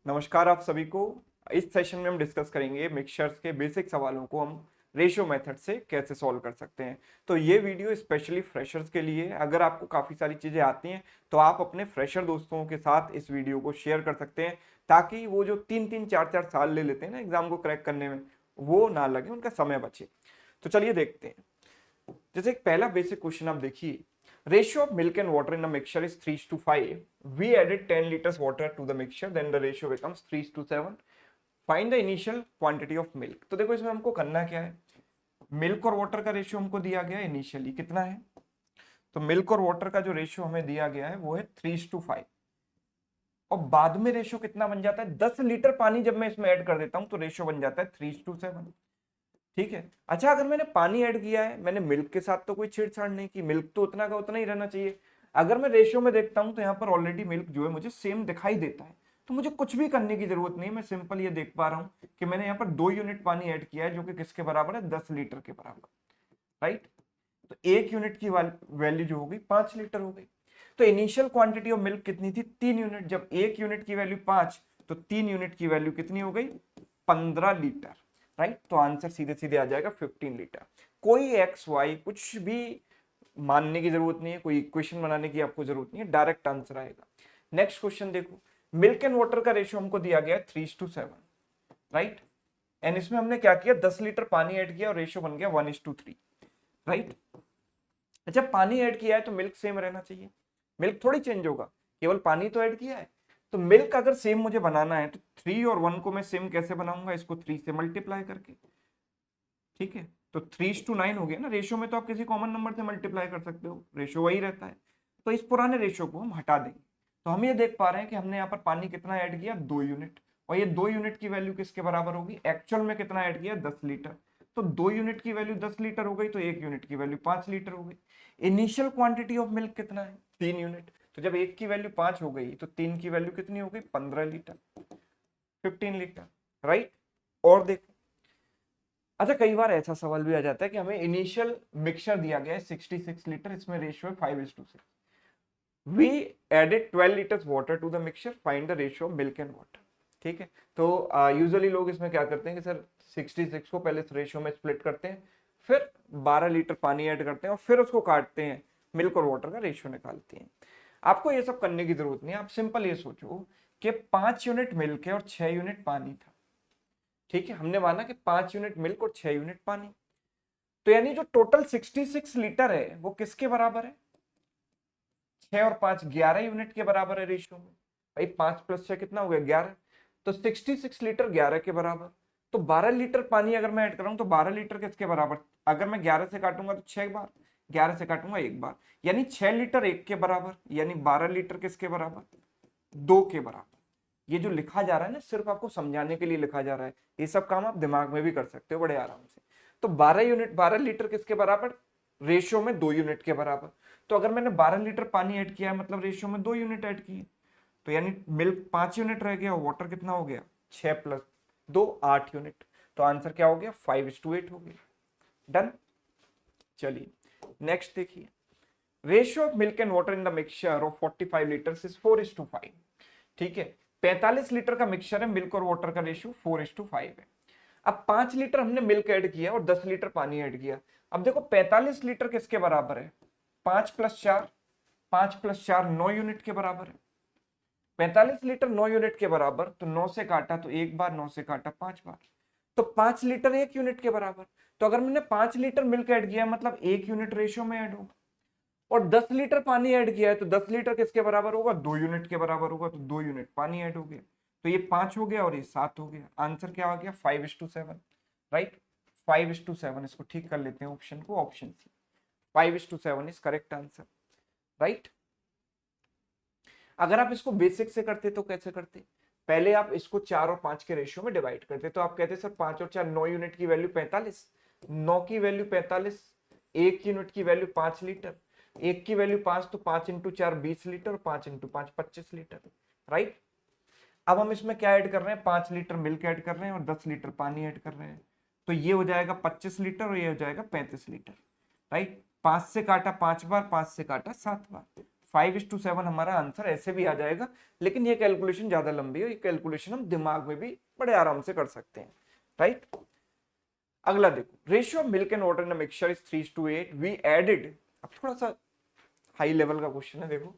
नमस्कार आप सभी को। इस सेशन में हम डिस्कस करेंगे मिक्सचर्स के बेसिक सवालों को हम रेशियो मेथड से कैसे सॉल्व कर सकते हैं। तो ये वीडियो स्पेशली फ्रेशर्स के लिए है। अगर आपको काफ़ी सारी चीज़ें आती हैं तो आप अपने फ्रेशर दोस्तों के साथ इस वीडियो को शेयर कर सकते हैं, ताकि वो जो 3-3 4-4 साल ले लेते हैं ना एग्जाम को क्रैक करने में, वो ना लगे, उनका समय बचे। तो चलिए देखते हैं। जैसे एक पहला बेसिक क्वेश्चन आप देखिए, ratio of milk and water in a mixture is 3:5. We added 10 liters water to the mixture, then the ratio becomes 3:7. Find the initial quantity of milk. तो देखो इसमें हमको करना क्या है, मिल्क और वाटर का रेशियो हमको दिया गया है इनिशियली कितना है, तो मिल्क और वाटर का जो रेशियो हमें दिया गया है वो है 3:5, और बाद में रेशियो कितना बन जाता है, 10 लीटर पानी जब मैं इसमें ऐड कर देता हूं तो रेशियो बन जाता है 3:7। ठीक है। अच्छा, अगर मैंने पानी ऐड किया है, मैंने मिल्क के साथ तो कोई छेड़छाड़ नहीं की, मिल्क तो उतना का उतना ही रहना चाहिए। अगर मैं रेशियो में देखता हूं तो यहाँ पर ऑलरेडी मिल्क जो है मुझे सेम दिखाई देता है, तो मुझे कुछ भी करने की जरूरत नहीं है। मैं सिंपल ये देख पा रहा हूं कि मैंने यहाँ पर 2 यूनिट पानी ऐड किया है, जो कि किसके बराबर है, 10 लीटर के बराबर। राइट। तो 1 यूनिट की वैल्यू जो होगी 5 लीटर हो गई। तो इनिशियल क्वांटिटी ऑफ मिल्क कितनी थी, 3 यूनिट। जब 1 यूनिट की वैल्यू 5, तो 3 यूनिट की वैल्यू कितनी हो गई, 15 लीटर। राइट। तो आंसर सीधे सीधे आ जाएगा 15 लीटर। कोई एक्स वाई कुछ भी मानने की जरूरत नहीं है, कोई इक्वेशन बनाने की आपको जरूरत नहीं है, डायरेक्ट आंसर आएगा। नेक्स्ट क्वेश्चन देखो, मिल्क एंड वाटर का रेशियो हमको दिया गया है 3:7। राइट। एंड इसमें हमने क्या किया, 10 लीटर पानी ऐड किया और रेशियो बन गया 1:3। राइट। अच्छा, पानी ऐड किया है तो मिल्क सेम रहना चाहिए, मिल्क थोड़ी चेंज होगा, केवल पानी तो ऐड किया है। तो मिल्क अगर सेम मुझे बनाना है तो 3 और 1 को मैं सेम कैसे बनाऊंगा, इसको 3 से मल्टीप्लाई करके। ठीक है। तो 3:9 हो गया ना, रेशियो में तो आप किसी कॉमन नंबर से मल्टीप्लाई कर सकते हो, रेशियो वही रहता है। तो इस पुराने रेशियो को हम हटा देंगे। तो हम ये देख पा रहे हैं कि हमने यहाँ पर पानी कितना ऐड किया, 2 यूनिट, और ये 2 यूनिट की वैल्यू किसके बराबर होगी, एक्चुअल में कितना ऐड किया, 10 लीटर। तो 2 यूनिट की वैल्यू 10 लीटर हो गई, तो 1 यूनिट की वैल्यू 5 लीटर हो गई। इनिशियल क्वांटिटी ऑफ मिल्क कितना है, 3 यूनिट। तो जब 1 की वैल्यू 5 हो गई तो 3 की वैल्यू कितनी हो गई, 15 लीटर, 15 लीटर। राइट। और देखो, अच्छा कई बार ऐसा सवाल भी आ जाता है कि हमें इनिशियल मिक्सचर दिया गया है 66 लीटर, इसमें रेशियो है 5:6। We added 12 litres water to the mixture, find the ratio of milk and water. ठीक है। तो यूजुअली लोग इसमें क्या करते हैं कि सर 66 को पहले रेशियो में स्प्लिट करते हैं, फिर 12 लीटर पानी ऐड करते हैं और फिर उसको काटते हैं, मिल्क और वाटर का रेशियो निकालते हैं। आपको ये सब करने की जरूरत नहीं है। आप सिंपल ये सोचो कि 5 यूनिट मिल्क है और 6 यूनिट पानी था। ठीक है। हमने माना कि 5 यूनिट मिल्क और 6 यूनिट पानी, तो यानी जो टोटल 66 लीटर है वो किसके बराबर है, 6 और 5 11 यूनिट के बराबर है रेशियो में। भाई 5 + 6 कितना हो गया, 11। तो 66 लीटर 11 के बराबर। तो 12 लीटर पानी अगर मैं ऐड कर रहा हूं तो 12 लीटर किसके बराबर, अगर मैं 11 से काटूंगा तो 6 बार, 11 से काटूंगा 1 बार, यानी 6 लीटर 1 के बराबर, यानी 12 लीटर किसके बराबर, 2 के बराबर। ये जो लिखा जा रहा है ना, सिर्फ आपको समझाने के लिए लिखा जा रहा है, ये सब काम आप दिमाग में भी कर सकते हो बड़े आराम से। तो 12 लीटर किसके बराबर, रेशियो में 2 यूनिट के बराबर। तो अगर मैंने 12 लीटर पानी ऐड किया है, मतलब रेशियो में 2 यूनिट ऐड किए, तो यानी मिल्क 5 यूनिट रह गया, वाटर कितना हो गया, 6 + 2 8 यूनिट। तो आंसर क्या हो गया, 5:8 हो गया। डन। चलिए नेक्स्ट देखिए, ratio of milk and water in the mixture of 45 litres is 4:5। ठीक है। 45 लीटर का मिक्सचर है, मिल्क और वाटर का रेशियो 4:5 है। अब 5 लीटर हमने मिल्क ऐड किया और 10 लीटर पानी ऐड किया। अब देखो 45 लीटर किसके बराबर है, 5 + 4, 5 + 4 9 यूनिट के बराबर है। 45 लीटर 9 यूनिट के बराबर, तो 9 से काटा तो 1 बार, 9 से काटा 5 बार, तो 5 लीटर 1 यूनिट के बराबर। तो अगर मैंने 5 लीटर मिल्क ऐड किया मतलब 1 यूनिट रेशियो में ऐड होगा, और 10 लीटर पानी ऐड किया है तो 10 लीटर किसके बराबर होगा, 2 यूनिट के बराबर होगा, तो 2 यूनिट पानी ऐड हो गया। तो ये 5 हो गया और ये 7 हो गया। आंसर क्या आ गया, 5:7। राइट। 5:7, इसको ठीक कर लेते हैं ऑप्शन को, option C, 5:7 is correct answer. Right. अगर आप इसको बेसिक से करते तो कैसे करते, पहले आप इसको 4 और 5 के रेशियो में डिवाइड करते। तो आप कहते सर 5 और 4 9 यूनिट की वैल्यू 45, 9 की वैल्यू 45, 1 यूनिट की वैल्यू 5 लीटर, 1 की वैल्यू 5, तो 5 × 4 20 लीटर, 5 × 5 25 लीटर। राइट। अब हम इसमें क्या ऐड कर रहे हैं, 5 लीटर मिल्क ऐड कर रहे हैं और 10 लीटर पानी ऐड कर रहे हैं, तो ये हो जाएगा 25 लीटर और ये हो जाएगा 35 लीटर। राइट। 5 से काटा 5 बार, 5 से काटा 7 बार, 5:7 हमारा आंसर ऐसे भी आ जाएगा, लेकिन ये कैलकुलेशन ज्यादा लंबी है, ये कैलकुलेशन हम दिमाग में भी बड़े आराम से कर सकते हैं, राइट। अगला देखो, ratio of milk and water in a mixture is 3:8, we added, अब थोड़ा सा हाई लेवल का क्वेश्चन है, देखो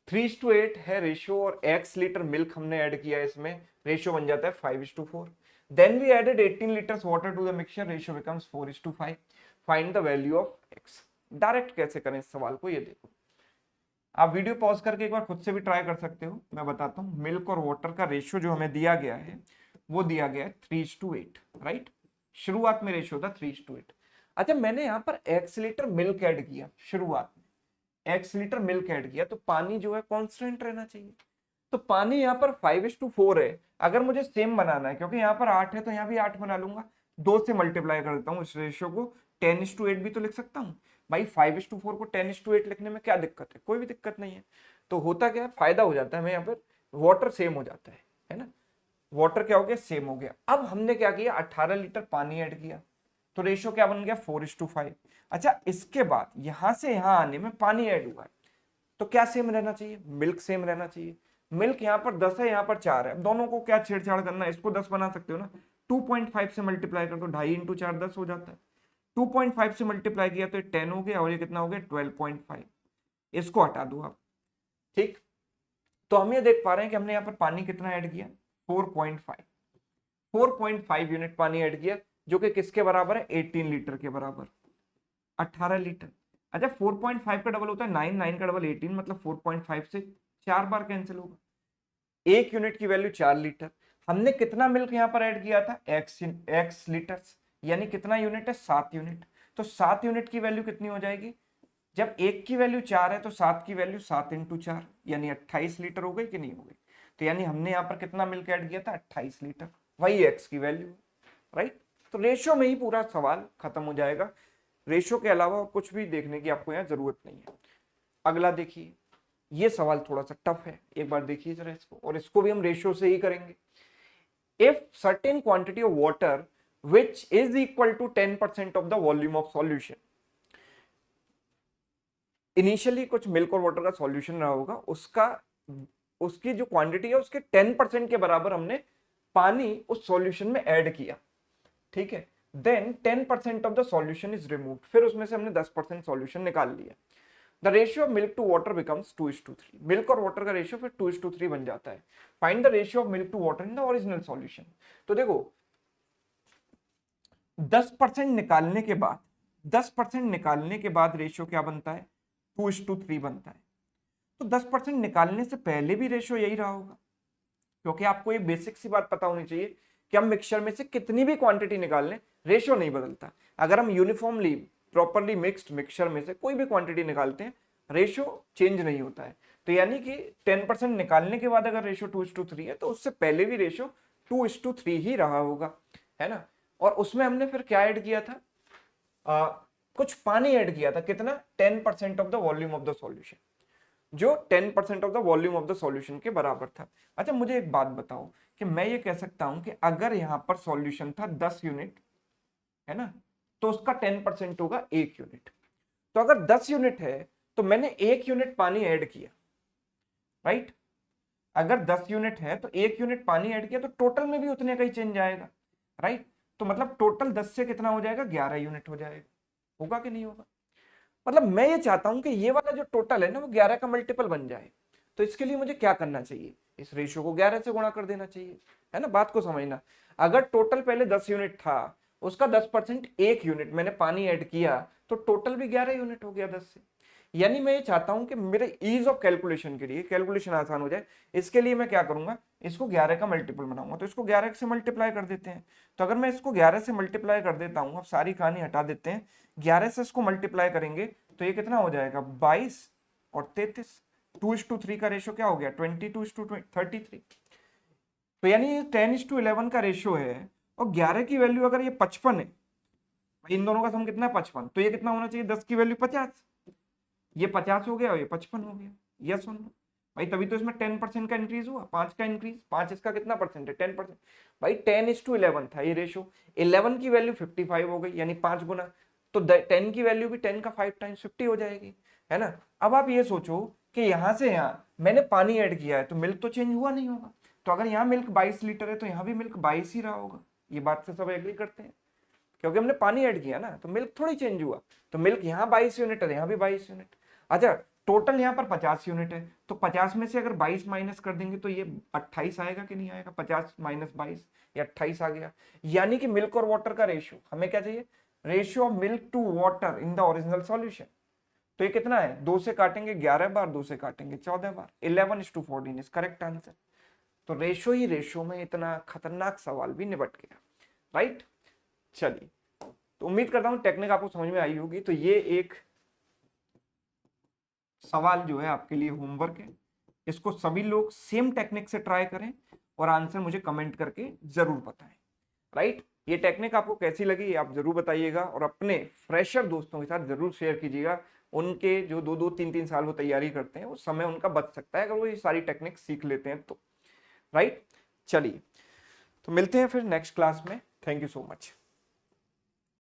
3:8 है रेशियो और x लीटर मिल्क हमने ऐड किया है, इसमें रेशियो बन जाता है 5:4। Then we added 18 litres water to the mixture, ratio becomes 4:5। Find the value of x। Direct कैसे करें इस सवाल को, ये देखो, आप वीडियो पॉज करके एक बार खुद से भी ट्राई कर सकते हो, मैं बताता हूँ। मिल्क और वाटर का रेशियो जो हमें दिया गया है वो दिया गया है 3:8, राइट। शुरुआत में रेशियो था 3:8। अच्छा, मैंने यहाँ पर x लीटर मिल्क ऐड किया, शुरुआत में x लीटर मिल्क ऐड किया, तो पानी जो है कांस्टेंट रहना चाहिए। तो पानी यहाँ पर 5:4 है। अगर मुझे सेम बनाना है, क्योंकि यहाँ पर 8 है तो यहाँ भी 8 बना लूंगा, 2 से मल्टीप्लाई कर देता हूँ इस रेशियो को, 10:8 भी तो लिख सकता हूँ भाई। 5:4 को 10:8 लिखने में क्या दिक्कत है, कोई भी दिक्कत नहीं है। तो होता क्या है, फायदा हो जाता है हमें, यहाँ पर वाटर सेम हो जाता है ना, वाटर क्या हो गया, सेम हो गया। अब हमने क्या किया, 18 लीटर पानी ऐड किया, तो रेशियो क्या बन गया, 4:5। अच्छा, इसके बाद यहां से यहां आने में पानी ऐड हुआ है, तो क्या सेम रहना चाहिए, मिल्क सेम रहना चाहिए। मिल्क यहाँ पर 10 है, यहाँ पर 4 है, दोनों को क्या छेड़छाड़ करना है, इसको 10 बना सकते हो ना, 2.5 से मल्टीप्लाई कर दो, 2.5 × 4 10 हो जाता है। 2.5 से मल्टीप्लाई किया तो ये 10 हो गया, और ये कितना हो गया 12.5, इसको हटा दो आप, ठीक। तो हम ये देख पा रहे हैं कि हमने यहाँ पर पानी कितना ऐड किया, 4.5 यूनिट पानी ऐड किया, जो कि किसके बराबर है, 18 लीटर के बराबर, 18 लीटर। अच्छा, 4.5 का डबल होता है 9, 9 का डबल 18, मतलब 4.5 से 4 बार कैंसिल होगा, एक यूनिट की वैल्यू 4 लीटर। हमने कितना मिल्क यहाँ पर ऐड किया था, x लीटर्स, यानी कितना यूनिट है, 7 यूनिट। तो 7 यूनिट की वैल्यू कितनी हो जाएगी, जब एक की वैल्यू 4 है तो 7 की वैल्यू 7 × 4, यानी 28 लीटर हो गई कि नहीं हो गई। तो यानी हमने यहाँ पर कितना मिल्क ऐड किया था, 28 लीटर, वही x की वैल्यू, राइट। तो रेशियो में ही पूरा सवाल खत्म हो जाएगा, रेशियो के अलावा कुछ भी देखने की आपको यहाँ जरूरत नहीं है। अगला देखिए, ये सवाल थोड़ा सा टफ है, एक बार देखिए जरा इसको, और इसको भी हम रेशियो से ही करेंगे। If certain quantity of water which is equal to 10% of the volume of solution, initially कुछ मिल्क और वाटर का सॉल्यूशन रहा होगा, उसकी जो क्वांटिटी है उसके 10% के बराबर हमने पानी उस सॉल्यूशन में ऐड किया, ठीक है। Then 10% of the solution is removed, फिर उसमें से हमने 10% सॉल्यूशन निकाल लिया। The ratio of milk to water becomes 2:3, milk और वाटर का रेशियो फिर 2:3 बन जाता है। Find the ratio of milk to water in the original solution. तो देखो 10% निकालने के बाद, 10% निकालने के बाद रेशियो क्या बनता है, 2:3 बनता है। तो 10% निकालने से पहले भी रेशियो यही रहा होगा, क्योंकि आपको ये बेसिक सी बात पता होनी चाहिए कि हम मिक्सचर में से कितनी भी क्वांटिटी निकाल लें, रेशियो नहीं बदलता। अगर हम यूनिफॉर्मली प्रॉपरली मिक्स्ड मिक्सचर में से कोई भी क्वांटिटी निकालते हैं, रेशियो चेंज नहीं होता है। तो यानी कि 10% निकालने के बाद अगर रेशियो 2:3 है, तो उससे पहले भी रेशियो 2:3 ही रहा होगा, है ना। और उसमें हमने फिर क्या ऐड किया था, कुछ पानी ऐड किया था, कितना, 10% of the volume of the solution, जो 10% of the volume of the solution के बराबर था। अच्छा, मुझे एक बात बताओ कि मैं ये कह सकता हूं कि अगर यहां पर सॉल्यूशन था 10 यूनिट, है ना, तो उसका 10% होगा 1 यूनिट। तो अगर 10 यूनिट है तो मैंने 1 यूनिट पानी ऐड किया, राइट। अगर 10 यूनिट है तो 1 यूनिट पानी ऐड किया, तो टोटल में भी उतने का ही चेंज आएगा, राइट। तो मतलब टोटल 10 से कितना हो जाएगा, 11 यूनिट हो जाएगा, होगा कि नहीं होगा। मतलब मैं ये चाहता हूं कि ये वाला जो टोटल है ना, वो 11 का मल्टीपल बन जाए। तो इसके लिए मुझे क्या करना चाहिए, इस रेशियो को 11 से गुणा कर देना चाहिए, है ना। बात को समझना, अगर टोटल पहले 10 यूनिट था, उसका 10% 1 यूनिट मैंने पानी ऐड किया, तो टोटल भी 11 यूनिट हो गया 10 से। यानी मैं ये चाहता हूं कि मेरे ईज ऑफ कैलकुलेशन के लिए, कैलकुलेशन आसान हो जाए, इसके लिए मैं क्या करूंगा, इसको 11 का मल्टीपल बनाऊंगा। तो इसको 11 से मल्टीप्लाई कर देते हैं। तो अगर मैं इसको 11 से मल्टीप्लाई कर देता हूं, अब सारी कहानी हटा देते हैं, 11 से इसको मल्टीप्लाई करेंगे तो ये कितना हो जाएगा, 22 और 33, 2:3 का रेशियो क्या हो गया, 22:33। तो यानी 10:11 का रेशियो है, और 11 की वैल्यू अगर ये 55 है, इन दोनों का सम कितना है, 55, तो ये कितना होना चाहिए, 10 की वैल्यू 50, ये 50 हो गया और ये 55 हो गया। यस और नो भाई, तभी तो इसमें 10% का इंक्रीज हुआ, 5 का इंक्रीज, 5 इसका कितना परसेंट है, 10%। भाई 10:11 था ये रेशियो, 11 की वैल्यू 55 हो गई, यानी 5 गुना, तो 10 की वैल्यू भी 10 का 5 टाइम्स 50 हो जाएगी, है ना। अब आप ये सोचो कि यहाँ से यहाँ मैंने पानी ऐड किया है तो मिल्क तो चेंज हुआ नहीं होगा। तो अगर यहाँ मिल्क 22 लीटर है तो यहाँ भी मिल्क 22 ही रहा होगा। ये बात से सब एग्री करते हैं, क्योंकि हमने पानी ऐड किया ना, तो मिल्क थोड़ी चेंज हुआ। तो मिल्क यहाँ 22 यूनिट है, यहाँ भी 22 यूनिट। अच्छा, टोटल यहाँ पर 50 यूनिट है, तो 50 में से अगर 22 माइनस कर देंगे तो ये 28 आएगा कि नहीं आएगा? 50 माइनस 22, ये 28 आ गया। यानी कि मिल्क और वाटर का रेशियो हमें क्या चाहिए? Ratio of milk to water in the original solution. तो ये कितना है? 2 से काटेंगे 11 बार, 2 से काटेंगे 14 बार, 11:14 इज करेक्ट आंसर। तो रेशो ही रेशो में इतना खतरनाक सवाल भी निपट गया, राइट। चलिए, तो उम्मीद करता हूं टेक्निक आपको समझ में आई होगी। तो ये एक सवाल जो है आपके लिए होमवर्क है, इसको सभी लोग सेम टेक्निक से ट्राई करें और आंसर मुझे कमेंट करके जरूर बताएं, राइट। ये टेक्निक आपको कैसी लगी ये आप जरूर बताइएगा, और अपने फ्रेशर दोस्तों के साथ जरूर शेयर कीजिएगा। उनके जो 2-2, 3-3 साल वो तैयारी करते हैं, वो समय उनका बच सकता है अगर वो ये सारी टेक्निक सीख लेते हैं तो, राइट। चलिए, तो मिलते हैं फिर नेक्स्ट क्लास में। Thank you so much.